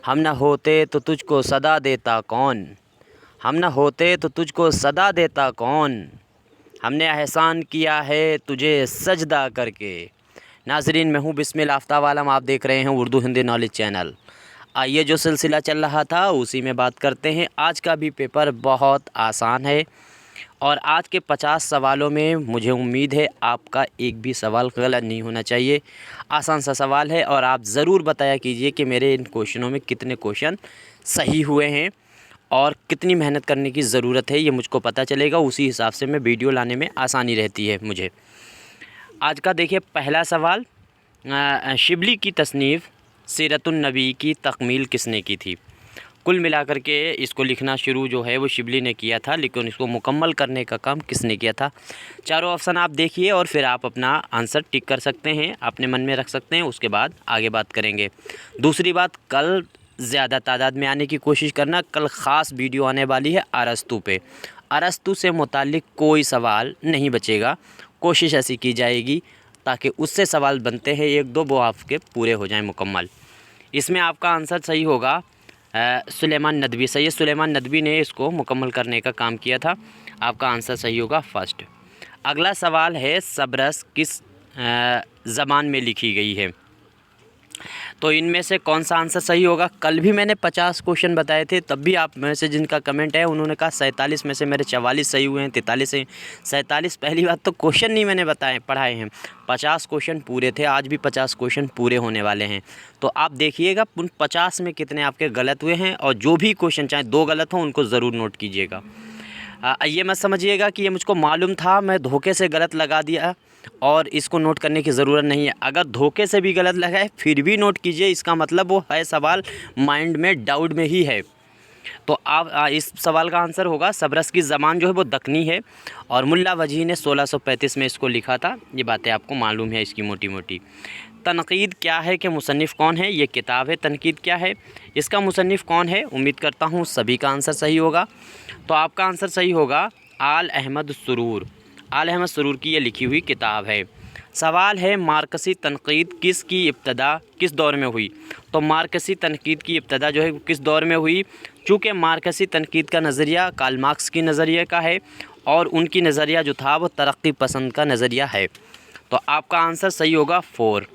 हम न होते तो तुझको सदा देता कौन, हम न होते तो तुझको सदा देता कौन, हमने एहसान किया है तुझे सजदा करके। नाज़रीन, मैं हूँ बिस्मिल आफ्ताब आलम, आप देख रहे हैं उर्दू हिंदी नॉलेज चैनल। आइए, जो सिलसिला चल रहा था उसी में बात करते हैं। आज का भी पेपर बहुत आसान है और आज के 50 सवालों में मुझे उम्मीद है आपका एक भी सवाल गलत नहीं होना चाहिए। आसान सा सवाल है और आप ज़रूर बताया कीजिए कि मेरे इन क्वेश्चनों में कितने क्वेश्चन सही हुए हैं और कितनी मेहनत करने की ज़रूरत है, ये मुझको पता चलेगा। उसी हिसाब से मैं वीडियो लाने में आसानी रहती है मुझे। आज का देखिए पहला सवाल, शिबली की तसनीफ़ सीरतुन नबी की तकमील किसने की थी? कुल मिलाकर के इसको लिखना शुरू जो है वो शिबली ने किया था, लेकिन इसको मुकम्मल करने का काम किसने किया था? चारों ऑप्शन आप देखिए और फिर आप अपना आंसर टिक कर सकते हैं, अपने मन में रख सकते हैं। उसके बाद आगे बात करेंगे। दूसरी बात, कल ज़्यादा तादाद में आने की कोशिश करना। कल ख़ास वीडियो आने वाली है अरस्तू पे। अरस्तू से मुताल्लिक़ कोई सवाल नहीं बचेगा, कोशिश ऐसी की जाएगी ताकि उससे सवाल बनते हैं एक दो, वो आपके पूरे हो जाएं मुकम्मल। इसमें आपका आंसर सही होगा सुलेमान नदवी। सैयद सुलेमान नदवी ने इसको मुकम्मल करने का काम किया था। आपका आंसर सही होगा फर्स्ट। अगला सवाल है, सबरस किस ज़बान में लिखी गई है? तो इनमें से कौन सा आंसर सही होगा? कल भी मैंने 50 क्वेश्चन बताए थे, तब भी आप में से जिनका कमेंट है उन्होंने कहा 47 में से मेरे 44 सही हुए हैं, 43 हैं। 47 पहली बात तो क्वेश्चन नहीं मैंने पढ़ाए हैं, 50 क्वेश्चन पूरे थे। आज भी 50 क्वेश्चन पूरे होने वाले हैं। तो आप देखिएगा उन 50 में कितने आपके गलत हुए हैं, और जो भी क्वेश्चन चाहे 2 गलत हों उनको ज़रूर नोट कीजिएगा। ये मत समझिएगा कि ये मुझको मालूम था, मैं धोखे से गलत लगा दिया और इसको नोट करने की ज़रूरत नहीं है। अगर धोखे से भी गलत लगाए फिर भी नोट कीजिए, इसका मतलब वो है सवाल माइंड में डाउट में ही है। तो आप इस सवाल का आंसर होगा, सबरस की ज़बान जो है वो दक्कनी है और मुल्ला वजह ने 1635 में इसको लिखा था। ये बातें आपको मालूम है इसकी मोटी मोटी। तनकीद क्या है कि मुसन्निफ़ कौन है? ये किताब है। तनकीद क्या है, इसका मुसन्निफ़ कौन है? उम्मीद करता हूँ सभी का आंसर सही होगा। तो आपका आंसर सही होगा आल अहमद सुरूर। आल अहमद सुरूर की ये लिखी हुई किताब है। सवाल है, मार्कसी तनकीद किसकी इब्तदा किस दौर में हुई? तो मार्कसी तनकीद की इब्तदा जो है किस दौर में हुई? चूँकि मार्कसी तनकीद का नज़रिया कार्ल मार्क्स की नज़रिए का है और उनकी नज़रिया जो था वो तरक्की पसंद का नज़रिया है। तो आपका आंसर सही होगा 4।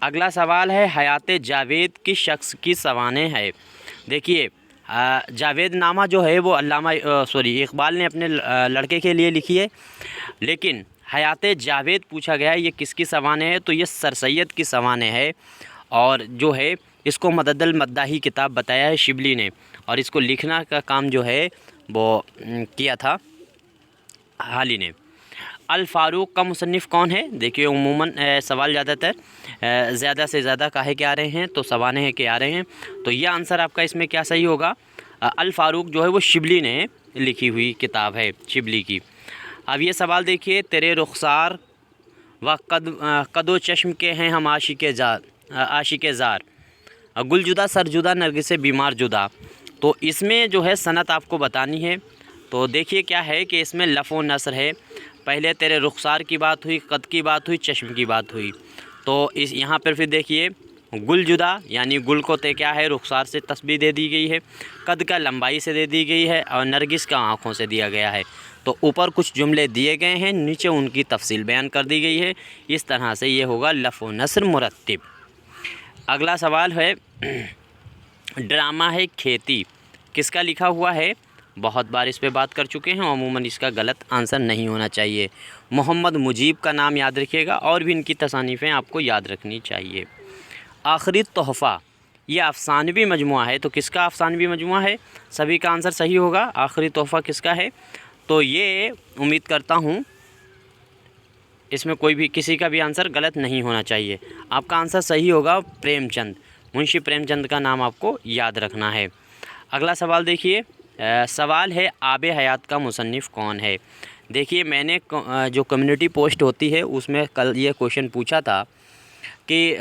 अगला सवाल है, हयात जावेद किस शख्स की सवानेह है? देखिए, जावेद नामा जो है वो इकबाल ने अपने लड़के के लिए लिखी है, लेकिन हयात जावेद पूछा गया है ये किसकी सवानेह है? तो ये सर सैयद की सवानेह है। और जो है इसको मददल मद्दाही किताब बताया है शिबली ने, और इसको लिखना का काम जो है वो किया था हाली ने। अल फ़ारूक का मुसन्निफ़ कौन है? देखिए, उमूमन सवाल ज़्यादातर ज़्यादा से ज़्यादा काहे के आ रहे हैं, तो सवानेह के आ रहे हैं। तो ये आंसर आपका इसमें क्या सही होगा? अल फ़ारूक जो है वो शिबली ने लिखी हुई किताब है, शिबली की। अब ये सवाल देखिए, तेरे रुखसार व कदो चश्म के हैं हम आशिक़ ज़ार, गुलजुदा सरजुदा नरगिसे बीमार जुदा। तो इसमें जो है सनत आपको बतानी है। तो देखिए क्या है कि इसमें लफ़ व नस्र है। पहले तेरे रुखसार की बात हुई, कद की बात हुई, चश्म की बात हुई। तो इस यहाँ पर फिर देखिए गुलजुदा यानी गुल को ते क्या है रुखसार से तस्बीह दे दी गई है, कद का लंबाई से दे दी गई है और नरगिस का आँखों से दिया गया है। तो ऊपर कुछ जुमले दिए गए हैं, नीचे उनकी तफसील बयान कर दी गई है। इस तरह से ये होगा लफ़ व नस्र मुरत्तिब। अगला सवाल है, ड्रामा है खेती किसका लिखा हुआ है? बहुत बार इस पे बात कर चुके हैं, अमूमन इसका गलत आंसर नहीं होना चाहिए। मोहम्मद मुजीब का नाम याद रखिएगा और भी इनकी तसानीफ़ें आपको याद रखनी चाहिए। आखिरी तोहफ़ा ये अफ़सानवी मजमुआ है, तो किसका अफ़सानवी मजमुआ है? सभी का आंसर सही होगा। आखिरी तोहफ़ा किसका है? तो ये उम्मीद करता हूँ इसमें कोई भी किसी का भी आंसर गलत नहीं होना चाहिए। आपका आंसर सही होगा प्रेमचंद। मुंशी प्रेमचंद का नाम आपको याद रखना है। अगला सवाल देखिए, सवाल है, आब हयात का मुसन्निफ़ कौन है? देखिए, मैंने जो कम्युनिटी पोस्ट होती है उसमें कल ये क्वेश्चन पूछा था कि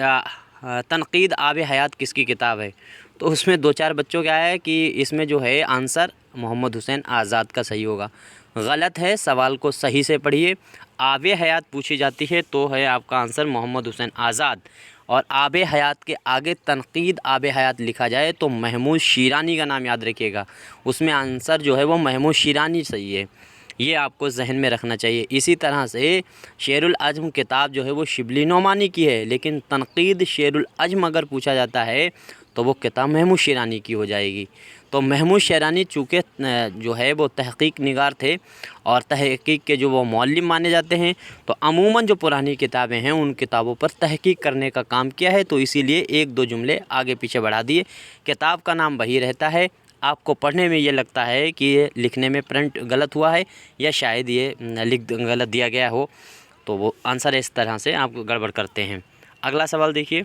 तनकीद आब हयात किसकी किताब है? तो उसमें 2-4 बच्चों क्या है कि इसमें जो है आंसर मोहम्मद हुसैन आज़ाद का सही होगा। गलत है, सवाल को सही से पढ़िए। आब हयात पूछी जाती है तो है आपका आंसर मोहम्मद हुसैन आज़ाद। और आब हयात के आगे तनकीद आब हयात लिखा जाए तो महमूद शिरानी का नाम याद रखिएगा, उसमें आंसर जो है वो महमूद शिरानी सही है, ये आपको जहन में रखना चाहिए। इसी तरह से शेरुल अज़्म किताब जो है वो शिबली नोमानी की है, लेकिन तनकीद शेरुल अज़्म अगर पूछा जाता है तो वो किताब महमूद शिरानी की हो जाएगी। तो महमूद शिरानी चूँकि जो है वो तहक़ीक़ निगार थे और तहक़ीक़ के जो वो मौल्लिम माने जाते हैं, तो अमूमन जो पुरानी किताबें हैं उन किताबों पर तहक़ीक़ करने का काम किया है, तो इसीलिए एक दो जुमले आगे पीछे बढ़ा दिए। किताब का नाम वही रहता है, आपको पढ़ने में ये लगता है कि ये लिखने में प्रिंट गलत हुआ है या शायद ये गलत दिया गया हो, तो वो आंसर इस तरह से आप गड़बड़ करते हैं। अगला सवाल देखिए,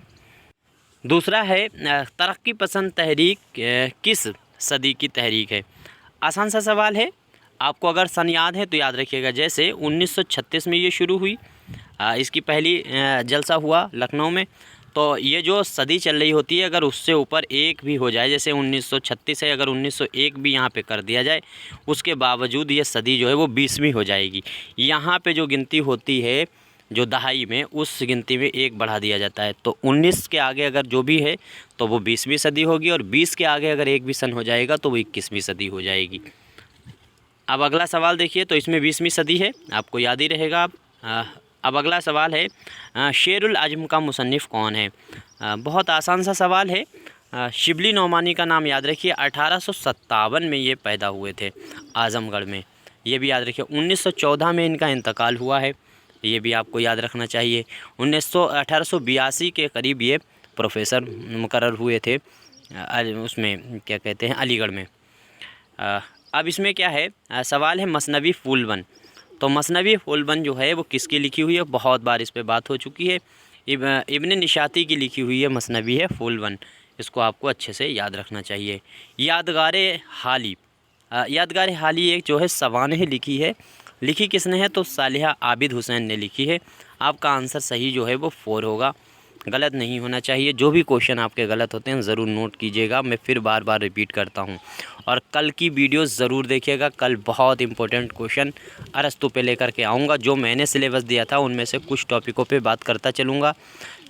दूसरा है तरक्की पसंद तहरीक किस सदी की तहरीक है। आसान सा सवाल है, आपको अगर सन याद है तो याद रखिएगा। जैसे 1936 में ये शुरू हुई, इसकी पहली जलसा हुआ लखनऊ में, तो ये जो सदी चल रही होती है अगर उससे ऊपर एक भी हो जाए, जैसे 1936 है, अगर 1901 भी यहाँ पे कर दिया जाए, उसके बावजूद ये सदी जो है वो 20वीं हो जाएगी। यहाँ पे जो गिनती होती है जो दहाई में, उस गिनती में एक बढ़ा दिया जाता है, तो 19 के आगे अगर जो भी है तो वो 20वीं सदी होगी, और 20 के आगे अगर एक भी सन हो जाएगा तो वो 21वीं सदी हो जाएगी। अब अगला सवाल देखिए, तो इसमें 20वीं सदी है, आपको याद ही रहेगा। अब अगला सवाल है शेरुल अज़्म का मुसन्निफ़ कौन है। बहुत आसान सा सवाल है। शिबली नोमानी का नाम याद रखिए, 1857 में ये पैदा हुए थे आज़मगढ़ में, ये भी याद रखिए। 1914 में इनका इंतकाल हुआ है, ये भी आपको याद रखना चाहिए। 1882 के करीब ये प्रोफेसर मुकर्रर हुए थे उसमें क्या कहते हैं, अलीगढ़ में। अब इसमें क्या है, सवाल है मसनवी फूलवन। तो मसनवी फूलवन जो है वो किसकी लिखी हुई है, बहुत बार इस पे बात हो चुकी है। इब्न निशाती की लिखी हुई है मसनवी है फूलवन, इसको आपको अच्छे से याद रखना चाहिए। यादगार हाली, यादगार हाली एक जो है सवानह लिखी है, लिखी किसने है तो सालिहा आबिद हुसैन ने लिखी है। आपका आंसर सही जो है वो 4 होगा, गलत नहीं होना चाहिए। जो भी क्वेश्चन आपके गलत होते हैं ज़रूर नोट कीजिएगा, मैं फिर बार बार रिपीट करता हूं। और कल की वीडियो ज़रूर देखिएगा, कल बहुत इंपॉर्टेंट क्वेश्चन अरस्तु पे लेकर के आऊँगा। जो मैंने सिलेबस दिया था उनमें से कुछ टॉपिकों पे बात करता चलूँगा।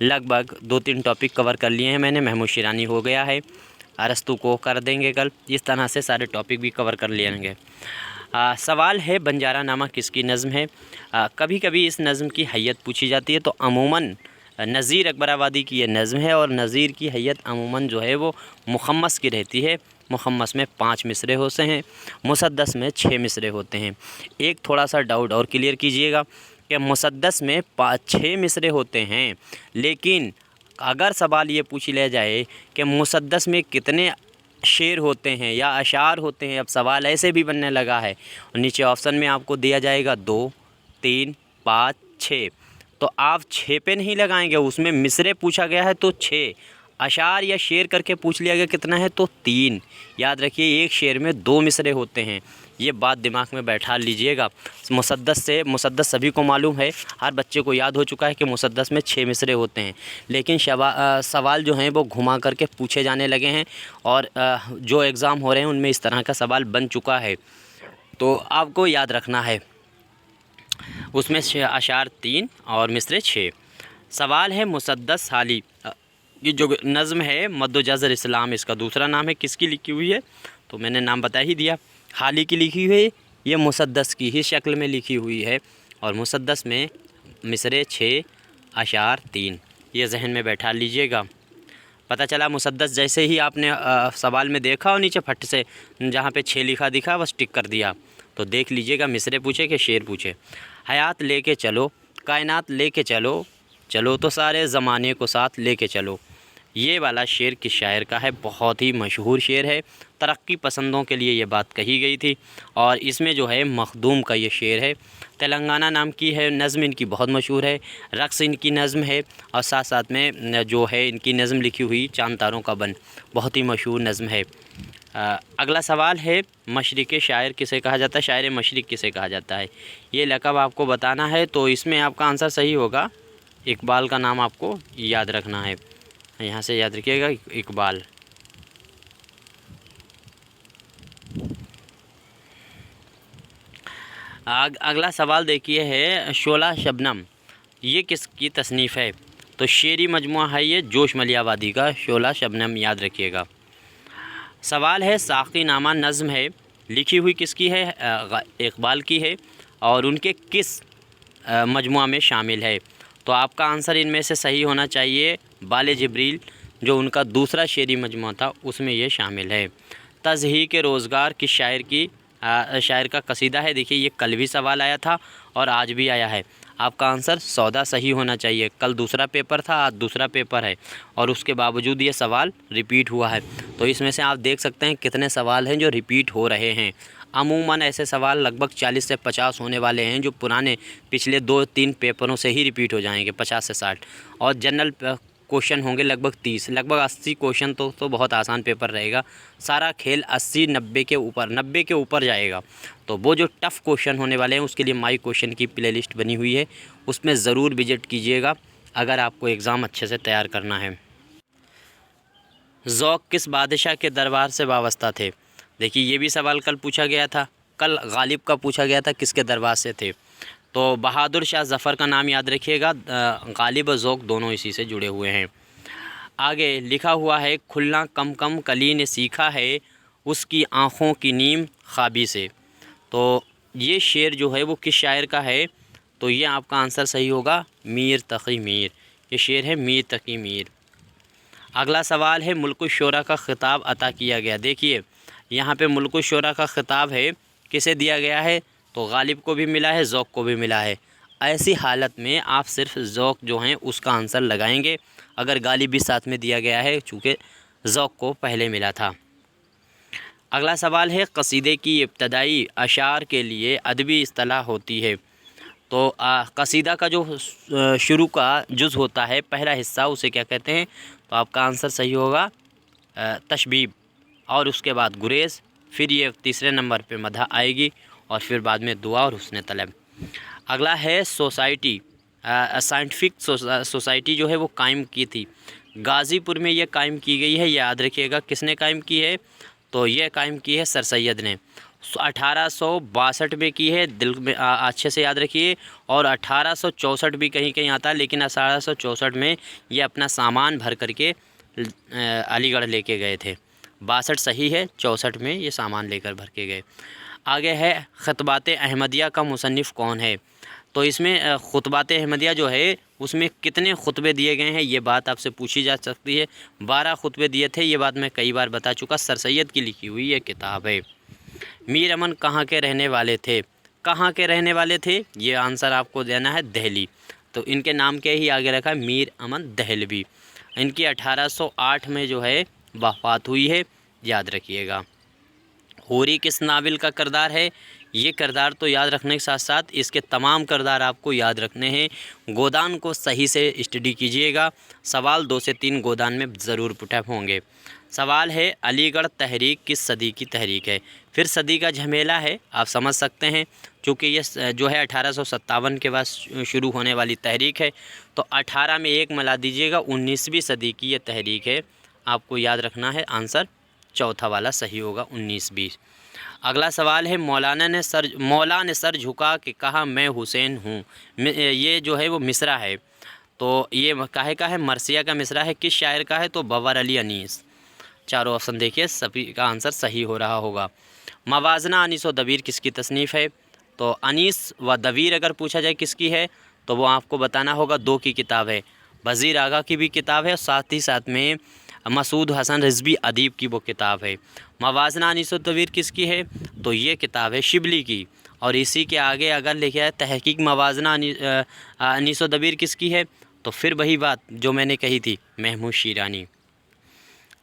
लगभग 2-3 टॉपिक कवर कर लिए हैं मैंने, महमूद शिरानी हो गया है, अरस्तु को कर देंगे कल, इस तरह से सारे टॉपिक भी कवर कर लेंगे। सवाल है बंजारा नामा किसकी नज़म है। कभी कभी इस नज़म की हैयत पूछी जाती है, तो अमूमन नज़ीर अकबराबादी की ये नज़म है, और नज़ीर की हैयत अमूमन जो है वो मुखम्मस की रहती है। मुखम्मस में 5 मिसरे होते हैं, मुसद्दस में 6 मिसरे होते हैं। एक थोड़ा सा डाउट और क्लियर कीजिएगा कि मुसद्दस में 6 मिसरे होते हैं, लेकिन अगर सवाल ये पूछ लिया जाए कि मुसद्दस में कितने शेर होते हैं या अशार होते हैं, अब सवाल ऐसे भी बनने लगा है, और नीचे ऑप्शन में आपको दिया जाएगा 2, 3, 5, 6, तो आप 6 पे नहीं लगाएंगे, उसमें मिसरे पूछा गया है तो 6, अशार या शेर करके पूछ लिया गया कितना है तो 3। याद रखिए एक शेर में 2 मिसरे होते हैं, ये बात दिमाग में बैठा लीजिएगा। मुसद्दस सभी को मालूम है, हर बच्चे को याद हो चुका है कि मुसद्दस में 6 मिसरे होते हैं, लेकिन सवाल जो हैं वो घुमा करके पूछे जाने लगे हैं, और जो एग्ज़ाम हो रहे हैं उनमें इस तरह का सवाल बन चुका है, तो आपको याद रखना है। उसमें अशार 3 और मिसरे 6। सवाल है मुसद्दस हाली, ये जो नज़म है मद्दुजज़र इस्लाम, इसका दूसरा नाम है, किसकी लिखी हुई है, तो मैंने नाम बता ही दिया, हाली की लिखी हुई है। ये मुसद्दस की ही शक्ल में लिखी हुई है, और मुसद्दस में मिसरे 6 अशार 3, ये जहन में बैठा लीजिएगा। पता चला मुसद्दस जैसे ही आपने सवाल में देखा और नीचे फट से जहाँ पे 6 लिखा दिखा बस टिक कर दिया, तो देख लीजिएगा मिसरे पूछे कि शेर पूछे। हयात लेके चलो, कायनात लेके चलो, चलो तो सारे ज़माने को साथ लेके चलो, ये वाला शेर किस शायर का है, बहुत ही मशहूर शेर है, तरक्की पसंदों के लिए ये बात कही गई थी, और इसमें जो है मखदूम का ये शेर है। तेलंगाना नाम की है नज़म, इनकी बहुत मशहूर है, रक्स इनकी नज़म है, और साथ साथ में जो है इनकी नज़म लिखी हुई चांद तारों का बन, बहुत ही मशहूर नज़म है। अगला सवाल है मशरिक़ शायर किसे कहा जाता है, शायर मशरिक़ किसे कहा जाता है, ये लक़ब आपको बताना है। तो इसमें आपका आंसर सही होगा, इकबाल का नाम आपको याद रखना है, यहाँ से याद रखिएगा इकबाल। अगला सवाल देखिए है शोला शबनम, ये किसकी तसनीफ़ है। तो शेरी मजमुआ है ये जोश मलियावादी का, शोला शबनम, याद रखिएगा। सवाल है साक़ी नामा नज़्म है, लिखी हुई किसकी है? इकबाल की है, और उनके किस मजमुआ में शामिल है? तो आपका आंसर इनमें से सही होना चाहिए बाले जिब्रील, जो उनका दूसरा शेरी मजमुआ था उसमें ये शामिल है। तज़हीक़ रोज़गार किस शायर का कसीदा है? देखिए ये कल भी सवाल आया था और आज भी आया है। आपका आंसर सौदा सही होना चाहिए। कल दूसरा पेपर था, आज दूसरा पेपर है, और उसके बावजूद ये सवाल रिपीट हुआ है। तो इसमें से आप देख सकते हैं कितने सवाल हैं जो रिपीट हो रहे हैं। अमूमन ऐसे सवाल लगभग 40 से 50 होने वाले हैं, जो पुराने पिछले 2-3 पेपरों से ही रिपीट हो जाएंगे, 50 से 60। और जनरल क्वेश्चन होंगे लगभग 30, लगभग 80 क्वेश्चन तो बहुत आसान पेपर रहेगा। सारा खेल 80-90 के ऊपर जाएगा। तो वो जो टफ़ क्वेश्चन होने वाले हैं उसके लिए माई क्वेश्चन की प्लेलिस्ट बनी हुई है, उसमें ज़रूर विजिट कीजिएगा अगर आपको एग्ज़ाम अच्छे से तैयार करना है। ज़ौक़ किस बादशाह के दरबार से वाबस्ता थे? देखिए ये भी सवाल कल पूछा गया था। कल गालिब का पूछा गया था किसके दरबार से थे? तो बहादुर शाह ज़फ़र का नाम याद रखिएगा। गालिब और ज़ौक़ दोनों इसी से जुड़े हुए हैं। आगे लिखा हुआ है खुलना कम कम कली ने सीखा है, उसकी आँखों की नीम ख्वाबी से। तो ये शेर जो है वो किस शायर का है? तो ये आपका आंसर सही होगा मीर तक़ी मीर। ये शेर है मीर तक़ी मीर। अगला सवाल है मुल्क शोरा का ख़िताब अता किया गया। देखिए यहाँ पे मुल्क शोरा का ख़िताब है, किसे दिया गया है? तो गालिब को भी मिला है, ज़ौक़ को भी मिला है। ऐसी हालत में आप सिर्फ ज़ौक़ जो हैं उसका आंसर लगाएंगे, अगर गालिब भी साथ में दिया गया है, चूँकि ज़ौक़ को पहले मिला था। अगला सवाल है कसीदे की इब्तदाई अशार के लिए अदबी इस्तिलाह होती है। तो कसीदा का जो शुरू का जुज़ होता है, पहला हिस्सा, उसे क्या कहते हैं? तो आपका आंसर सही होगा तशबीब, और उसके बाद गुरेज़, फिर ये तीसरे नंबर पे मदह आएगी, और फिर बाद में दुआ और हुस्न तलब। अगला है सोसाइटी, साइंटिफिक सोसाइटी जो है वो कायम की थी। गाज़ीपुर में ये कायम की गई है, याद रखिएगा किसने कायम की है? तो ये कायम की है सर सैयद ने। 1862 में की है, दिल में अच्छे से याद रखिए। और 1864 भी कहीं कहीं आता है, लेकिन 1864 में ये अपना सामान भर करके अलीगढ़ लेके गए थे। 62 सही है, 64 में ये सामान लेकर भर के गए। आगे है ख़ुतबात अहमदिया का मुसन्निफ़ कौन है? तो इसमें ख़ुतबात अहमदिया जो है उसमें कितने खुतबे दिए गए हैं, ये बात आपसे पूछी जा सकती है। 12 खुतबे दिए थे, ये बात मैं कई बार बता चुका। सर सैयद की लिखी हुई ये किताब है। मीर अमन कहाँ के रहने वाले थे? कहाँ के रहने वाले थे? ये आंसर आपको देना है दिल्ली। तो इनके नाम के ही आगे रखा है मीर अमन दहलवी। इनकी 1808 में जो है वफ़ात हुई है, याद रखिएगा। होरी किस नावल का किरदार है? ये किरदार तो याद रखने के साथ साथ इसके तमाम किरदार आपको याद रखने हैं। गोदान को सही से स्टडी कीजिएगा। सवाल 2 से 3 गोदान में ज़रूर पुटअप होंगे। सवाल है अलीगढ़ तहरीक किस सदी की तहरीक है? फिर सदी का झमेला है, आप समझ सकते हैं, क्योंकि ये जो है 1857 के बाद शुरू होने वाली तहरीक है। तो 18 में 1 मिला दीजिएगा, 19वीं सदी की ये तहरीक है। आपको याद रखना है, आंसर चौथा वाला सही होगा, 19-20। अगला सवाल है मौला ने सर झुका के कहा मैं हुसैन हूँ। ये जो है वो मिसरा है। तो ये काहे का है? मरसिया का मिसरा है। किस शायर का है? तो बवर अली अनीस। चारों ऑप्शन देखिए, सभी का आंसर सही हो रहा होगा। मवाजना अनीस व दबीर किसकी तसनीफ़ है? तो अनीस व दबीर अगर पूछा जाए किसकी है, तो वो आपको बताना होगा, 2 की किताब है। वज़ीर आगा की भी किताब है, और साथ ही साथ में मसूद हसन रिजवी अदीब की वो किताब है। मवाजना अनीस व दबीर किसकी है? तो ये किताब है शिबली की। और इसी के आगे अगर लिखा है तहकीक मवाजना अनीस व दबीर किसकी है? तो फिर वही बात जो मैंने कही थी, महमूद शीरानी।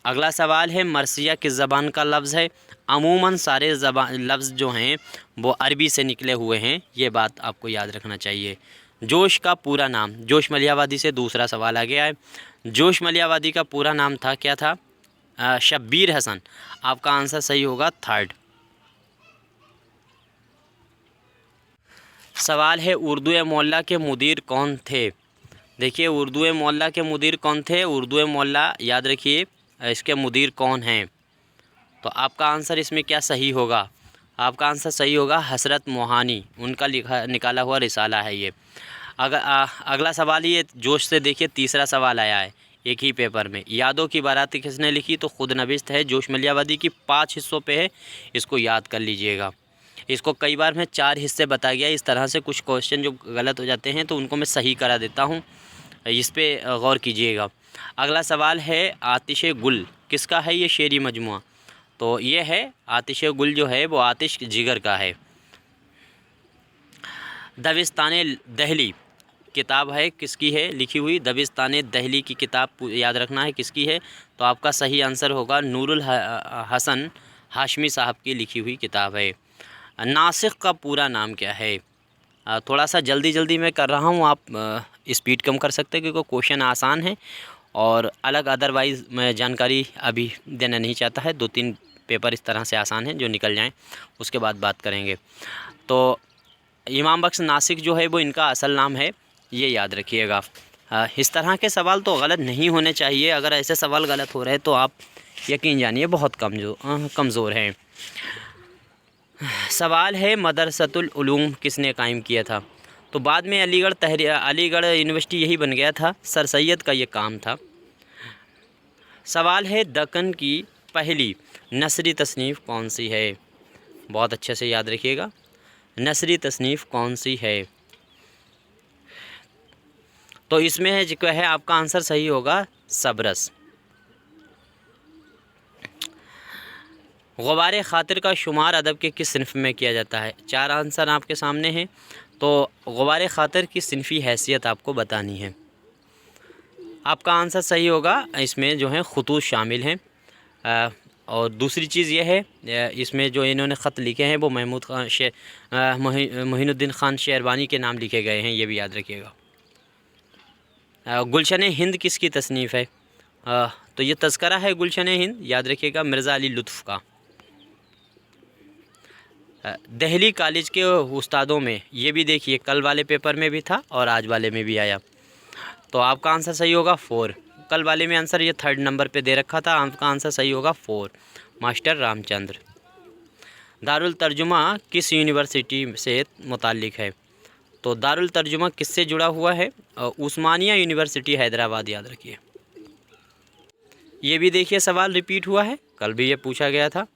अगला सवाल है मरसिया किस ज़बान का लफ्ज़ है? अमूमन सारे लफ्ज़ जो हैं वो अरबी से निकले हुए हैं, ये बात आपको याद रखना चाहिए। जोश का पूरा नाम, जोश मलियावादी से दूसरा सवाल आ गया है। जोश मलियावादी का पूरा नाम था, क्या था? शब्बीर हसन। आपका आंसर सही होगा, 3rd। सवाल है उर्दू मोहल्ला के मुदीर कौन थे? देखिए उर्दू मोहल्ला के मुदीर कौन थे? उर्दू मोहल्ला याद रखिए, इसके मुदीर कौन हैं? तो आपका आंसर इसमें क्या सही होगा? आपका आंसर सही होगा हसरत मोहानी, उनका निकाला हुआ रिसाला है ये। अगला सवाल ये जोश से देखिए, तीसरा सवाल आया है एक ही पेपर में। यादों की बारात किसने लिखी? तो खुद नबिस्त है, जोश मलियावादी की। 5 हिस्सों पे है, इसको याद कर लीजिएगा। इसको कई बार मैं 4 हिस्से बता गया। इस तरह से कुछ क्वेश्चन जो गलत हो जाते हैं तो उनको मैं सही करा देता हूँ, इस पे गौर कीजिएगा। अगला सवाल है, आतिश गुल किसका है? ये शेरी मजमुआ। तो ये है आतिश गुल जो है वो आतिश जिगर का है। दबिस्तान दहली किताब है, किसकी है लिखी हुई? दबिस्तान दहली की किताब याद रखना है किसकी है। तो आपका सही आंसर होगा नूरुल हसन हाशमी साहब की लिखी हुई किताब है। नासिख का पूरा नाम क्या है? थोड़ा सा जल्दी मैं कर रहा हूँ, आप स्पीड कम कर सकते हैं क्योंकि क्वेश्चन आसान है और अलग अदरवाइज़ मैं जानकारी अभी देना नहीं चाहता है। 2-3 पेपर इस तरह से आसान हैं जो निकल जाएं, उसके बाद बात करेंगे। तो इमाम बख्श नासिक जो है वो इनका असल नाम है, ये याद रखिएगा। इस तरह के सवाल तो गलत नहीं होने चाहिए। अगर ऐसे सवाल गलत हो रहे हैं तो आप यकीन जानिए बहुत कमज़ोर हैं। सवाल है, मदरसतुल उलूम किसने कायम किया था? तो बाद में अलीगढ़ यूनिवर्सिटी यही बन गया था, सर सैयद का ये काम था। सवाल है, दक्कन की पहली नसरी तसनीफ़ कौन सी है? बहुत अच्छे से याद रखिएगा, नसरी तसनीफ़ कौन सी है? तो इसमें है जो है आपका आंसर सही होगा सबरस। ग़ुबार ख़ातिर का शुमार अदब के किस सिनफ़ में किया जाता है? 4 आंसर आपके सामने हैं। तो ग़ुबार ख़ातिर की सिनफ़ी हैसियत आपको बतानी है। आपका आंसर सही होगा, इसमें जो है ख़ुतूत शामिल हैं। और दूसरी चीज़ ये है, इसमें जो इन्होंने ख़त लिखे हैं वो महमूद ख़ान मोहिनुद्दीन ख़ान शेरवानी के नाम लिखे गए हैं, ये भी याद रखिएगा। गुलशन हिंद किसकी तसनीफ़ है? तो ये तज़करा है गुलशन हिंद, याद रखिएगा, मिर्ज़ा अली लुत्फ़ का। दिल्ली कॉलेज के उस्तादों में, ये भी देखिए कल वाले पेपर में भी था और आज वाले में भी आया। तो आपका आंसर सही होगा 4। कल वाले में आंसर ये 3rd नंबर पे दे रखा था, आपका आंसर सही होगा 4, मास्टर रामचंद्र। दारुल तर्जुमा किस यूनिवर्सिटी से मुताल्लिक़ है? तो दारुल तर्जुमा किससे जुड़ा हुआ है? उस्मानिया यूनिवर्सिटी हैदराबाद, याद रखिए। ये भी देखिए सवाल रिपीट हुआ है, कल भी ये पूछा गया था।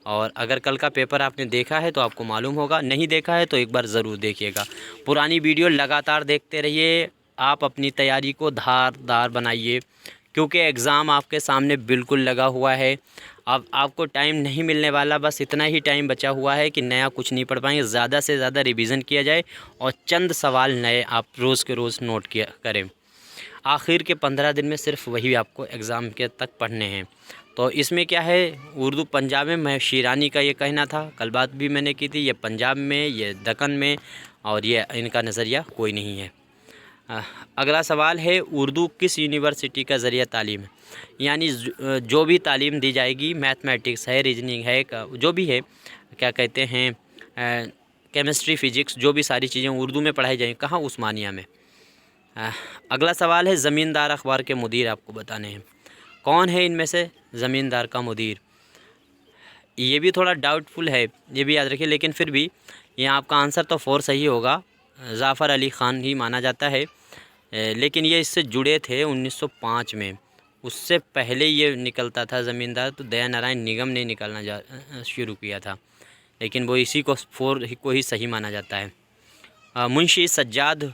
और अगर कल का पेपर आपने देखा है तो आपको मालूम होगा, नहीं देखा है तो एक बार ज़रूर देखिएगा। पुरानी वीडियो लगातार देखते रहिए, आप अपनी तैयारी को धारदार बनाइए क्योंकि एग्ज़ाम आपके सामने बिल्कुल लगा हुआ है। अब आपको टाइम नहीं मिलने वाला, बस इतना ही टाइम बचा हुआ है कि नया कुछ नहीं पढ़ पाएंगे। ज़्यादा से ज़्यादा रिवीज़न किया जाए और चंद सवाल नए आप रोज़ के रोज़ नोट किया करें। आखिर के 15 दिन में सिर्फ वही आपको एग्ज़ाम के तक पढ़ने हैं। तो इसमें क्या है, उर्दू पंजाब में मैं शीरानी का ये कहना था, कल बात भी मैंने की थी, ये पंजाब में, ये दक्कन में, और ये इनका नज़रिया कोई नहीं है। अगला सवाल है, उर्दू किस यूनिवर्सिटी का ज़रिया तालीम है? यानी जो भी तालीम दी जाएगी, मैथमेटिक्स है, रीजनिंग है, जो भी है, क्या कहते हैं, केमिस्ट्री, फ़िज़िक्स, जो भी सारी चीज़ें उर्दू में पढ़ाई जाएंगी, कहाँ? उस्मानिया में। अगला सवाल है, ज़मींदार अखबार के मुदीर आपको बताने हैं। कौन है इनमें से ज़मींदार का मुदीर? ये भी थोड़ा डाउटफुल है, ये भी याद रखिए, लेकिन फिर भी यहाँ आपका आंसर तो 4 सही होगा। ज़ाफ़र अली ख़ान ही माना जाता है, लेकिन ये इससे जुड़े थे 1905 में, उससे पहले ये निकलता था ज़मींदार, तो दया नारायण निगम ने निकालना शुरू किया था, लेकिन वो इसी को 4 को ही सही माना जाता है। मुंशी सज्जाद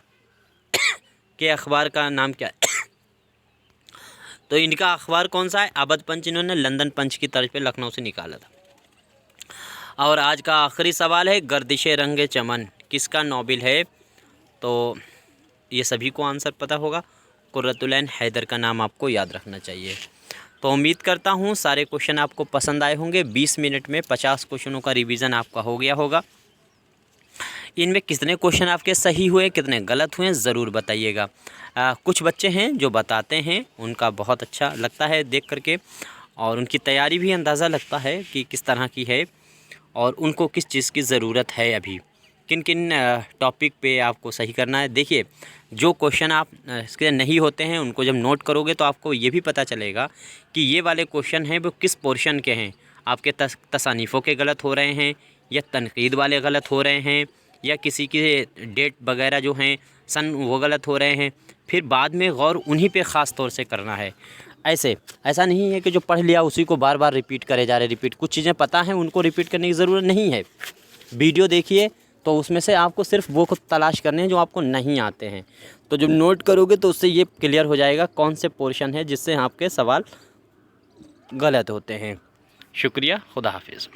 के अखबार का नाम क्या है? तो इनका अखबार कौन सा है? अबद पंच, इन्होंने लंदन पंच की तर्ज पे लखनऊ से निकाला था। और आज का आखिरी सवाल है, गर्दिश रंग चमन किसका नोबेल है? तो ये सभी को आंसर पता होगा, कुर्रतुल ऐन हैदर का नाम आपको याद रखना चाहिए। तो उम्मीद करता हूँ सारे क्वेश्चन आपको पसंद आए होंगे। 20 मिनट में 50 क्वेश्चनों का रिवीजन आपका हो गया होगा। इनमें कितने क्वेश्चन आपके सही हुए, कितने गलत हुए, ज़रूर बताइएगा। कुछ बच्चे हैं जो बताते हैं, उनका बहुत अच्छा लगता है देख करके, और उनकी तैयारी भी अंदाज़ा लगता है कि किस तरह की है और उनको किस चीज़ की ज़रूरत है, अभी किन किन टॉपिक पे आपको सही करना है। देखिए, जो क्वेश्चन आप इसके नहीं होते हैं उनको जब नोट करोगे तो आपको ये भी पता चलेगा कि ये वाले क्वेश्चन हैं वो किस पोर्शन के हैं। आपके तसानीफ़ों के गलत हो रहे हैं, या तनकीद वाले गलत हो रहे हैं, या किसी की डेट वगैरह जो हैं सन वो गलत हो रहे हैं, फिर बाद में गौर उन्हीं पे ख़ास तौर से करना है। ऐसा नहीं है कि जो पढ़ लिया उसी को बार बार रिपीट करे जा रहे। कुछ चीज़ें पता हैं उनको रिपीट करने की ज़रूरत नहीं है। वीडियो देखिए तो उसमें से आपको सिर्फ वो को तलाश करने हैं जो आपको नहीं आते हैं। तो जब नोट करोगे तो उससे ये क्लियर हो जाएगा कौन से पोर्शन है जिससे आपके सवाल गलत होते हैं। शुक्रिया, खुदा हाफिज़।